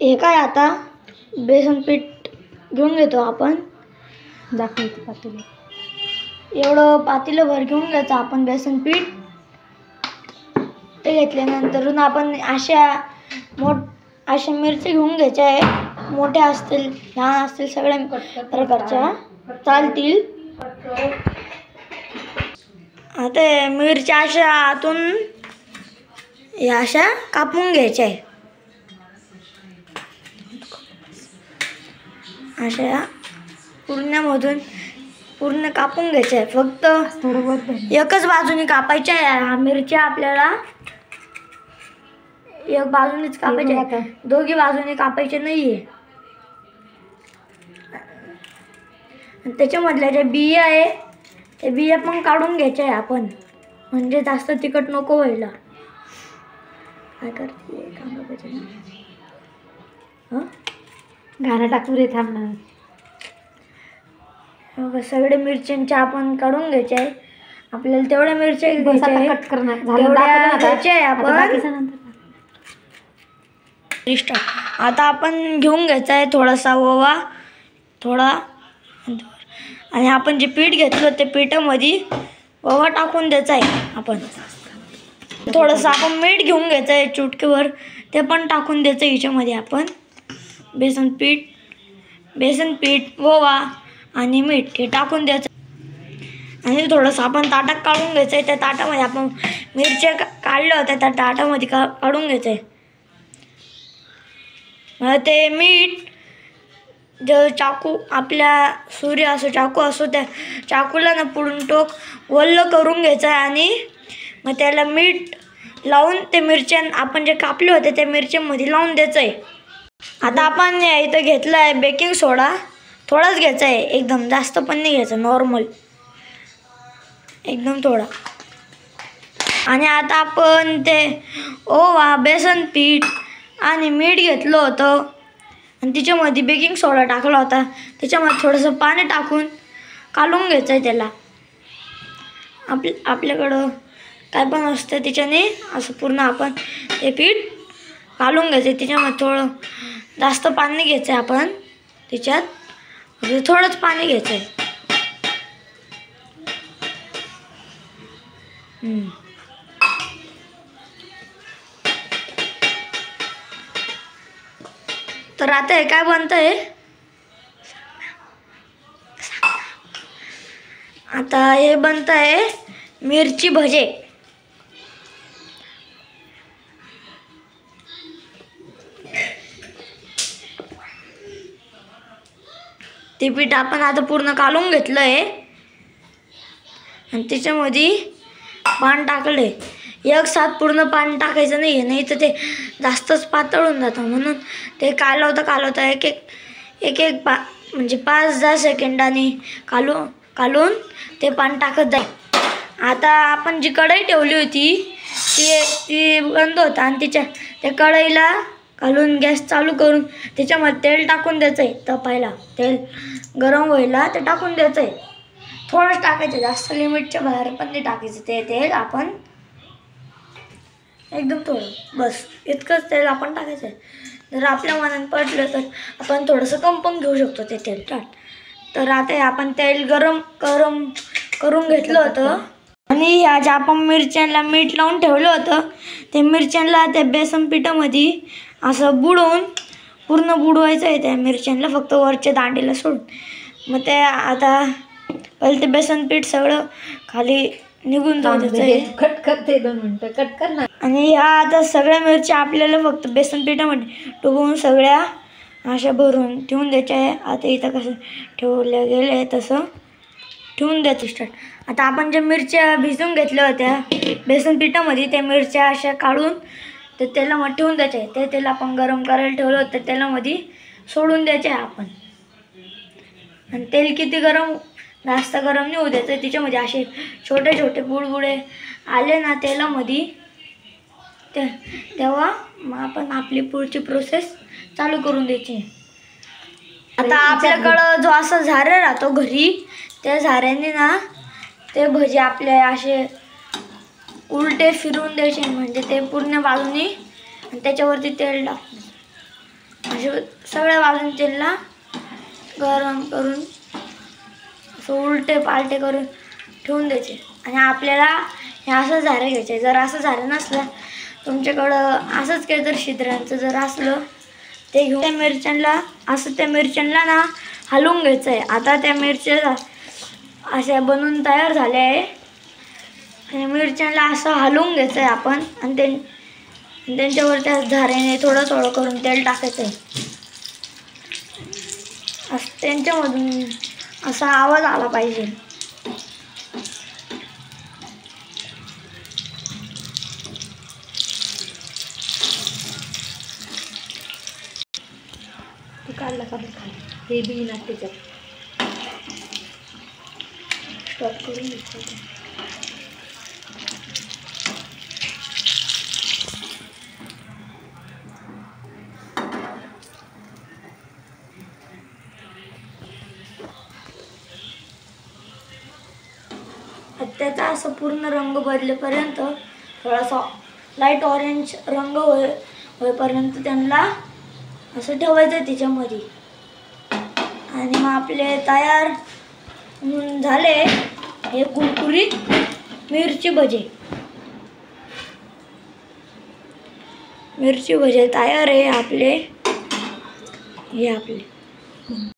हे काय आता बेसन पीठ घेऊन घेतो आपण. दाखवतो पातेलं. एवढं पातेलं भर घेऊन घ्यायचं आपण बेसन पीठ. ते घेतल्यानंतर आपण अशा मिरची घेऊन घ्यायच्या आहे. मोठ्या असतील लहान असतील सगळ्या प्रकारच्या चालतील. आता मिरच्या अशा आतून या अशा कापून घ्यायच्या आहे. अशा पूर्ण कापून घ्यायच्या आहे. फक्त एकच बाजूने कापायच्या आहे. मिरच्या आपल्याला एक बाजूनेच कापायच्या, दोघी बाजूने कापायचे नाहीये. त्याच्यामधल्या ज्या बिया आहे त्या बिया पण काढून घ्यायच्या आहे आपण, म्हणजे जास्त तिखट नको व्हायला. काय करते कांदा पाहिजे ना, घाणा टाकू रे थांब ना. सगळे मिरच्यांच्या आपण काढून घ्यायचे आहे. आपल्याला तेवढ्या मिरच्या घ्यायच्या आहे, कट करणार घ्यायच्या आहे आपण. आता आपण घेऊन घ्यायचा आहे थोडासा ओवा, थोडा, आणि आपण जे पीठ घेतलं ते पिठामध्ये ओवा टाकून द्यायचा आहे. आपण थोडंसं आपण मीठ घेऊन घ्यायचं आहे चुटकीवर, ते पण टाकून द्यायचं ह्याच्यामध्ये. आपण बेसन पीठ, ओवा आणि मीठ हे टाकून द्यायचं. आणि थोडंसं आपण ताटात काढून घ्यायचं आहे. त्या ताटामध्ये आपण मिरच्या काढल्या होत्या त्या ताटामध्ये काढून घ्यायचं आहे. ते मीठ जर चाकू आपल्या सुरी असो चाकू असो त्या चाकूला ना पुढून टोक वल्ल करून घ्यायचं आहे. आणि मग त्याला मीठ लावून ते मिरच्या आपण जे कापले होते त्या मिरच्यांमध्ये लावून द्यायचं आहे. आता आपण इथं घेतलं आहे बेकिंग सोडा, थोडाच घ्यायचा आहे, एकदम जास्त पण नाही घ्यायचा, नॉर्मल एकदम थोडा. आणि आता आपण ते ओवा, बेसन पीठ आणि मीठ घेतलं होतं आणि त्याच्यामध्ये बेकिंग सोडा टाकला होता. त्याच्यामध्ये थोडंसं पाणी टाकून कालवून घ्यायचं आहे त्याला. आपल्याकडं काय पण असतं त्याच्याने असं पूर्ण आपण ते पीठ कालवून घ्यायचं आहे. त्याच्यामध्ये थोडं जास्त पाणी घ्यायचं आहे आपण, त्याच्यात थोडंच पाणी घ्यायचं आहे. तर आता हे काय बनतंय, आता हे बनतंय मिरची भजे. ते पीठ आपण आता पूर्ण कालवून घेतलं आहे आणि त्याच्यामध्ये पाणी टाकले. एक साथ पूर्ण पाणी टाकायचं नाही आहे, नाही तर ते जास्तच पातळ होऊन जातं. म्हणून ते कालवता एक म्हणजे 5-10 सेकंदांनी कालवून ते पाणी टाकत जाईल. आता आपण जी कढई ठेवली होती ती बंद होता आणि त्या कढईला घालून गॅस चालू करून त्याच्यामध्ये तेल टाकून द्यायचं आहे. तपायला तेल गरम व्हायला ते टाकून द्यायचं आहे. थोडंच टाकायचं, जास्त लिमिटच्या बाहेर पण नाही टाकायचं. ते तेल आपण एकदम थोडं, बस इतकंच तेल आपण टाकायचं आहे. जर आपल्या मनात पडलं तर आपण थोडंसं कम पण घेऊ शकतो ते तेल. तर आता आपण तेल गरम करून घेतलं होतं आणि ह्या ज्या आपण मिरच्यांना मीठ लावून ठेवलं होतं ते मिरच्यांना त्या बेसन पिठामध्ये असं पूर्ण बुडवायचं आहे त्या मिरच्यांना, फक्त वरच्या दांडीला सोडून. मग ते आता पहिले ते बेसन पीठ सगळं खाली निघून जाऊ द्यायचं. कट करते 2 मिनिटं, कट कर ना. आणि ह्या आता सगळ्या मिरच्या आपल्याला फक्त बेसन पिठामध्ये डुबवून सगळ्या अशा भरून ठेवून द्यायच्या आहे. आता इथं कसं ठेवल्या गेलं आहे तसं ठेवून द्यायचं स्टार्ट. आता आपण ज्या मिरच्या भिजवून घेतल्या होत्या बेसन पिठामध्ये त्या मिरच्या अशा काढून ते तेलामध्ये ठेवून द्यायच्या आहे. ते तेल आपण गरम करायला ठेवलं होतं तेलामध्ये सोडून द्यायचे आहे आपण. आणि तेल किती जास्त गरम नाही होऊ द्यायचं. त्याच्यामध्ये असे छोटे बुडबुडे आले ना तेलामध्ये तेव्हा मग आपण आपली पुढची प्रोसेस चालू करून द्यायची. आता आपल्याकडं जो असा झारा राहतो घरी, त्या झाऱ्याने ना ते भजे आपले असे उलटे फिरवून द्यायचे, म्हणजे ते पूर्ण बाजूनी आणि त्याच्यावरती तेल टाकून असे सगळ्या बाजून तेलला गरम करून असं उलटे पालटे करून ठेवून द्यायचे. आणि आपल्याला हे असं झारे घ्यायचे. जर असं झालं नसलं तुमच्याकडं असंच काही जर छिद्रांचं जर असलं ते घेऊन त्या मिरच्यांना ना हलवून घ्यायचं आहे. आता त्या मिरच्या अशा बनवून तयार झाल्या आहे. आणि मिरच्यांना असं हलवून घ्यायचं आहे आपण. आणि त्यांच्यावर त्या झाऱ्याने थोडं थोडं करून तेल टाकायचं आहे. असं त्यांच्यामधून असा आवाज आला पाहिजे. तू काढला का बघ खाली. हे बी ना त्याच्यात स्टॉप करून घ्यायचं. त्याचा असं पूर्ण रंग बदलेपर्यंत थोडासा लाईट ऑरेंज रंग होईपर्यंत त्यांना असं ठेवायचं त्याच्यामध्ये. आणि मग आपले तयार झाले हे कुरकुरीत मिरची भजे तयार आहे आपले. हे आपले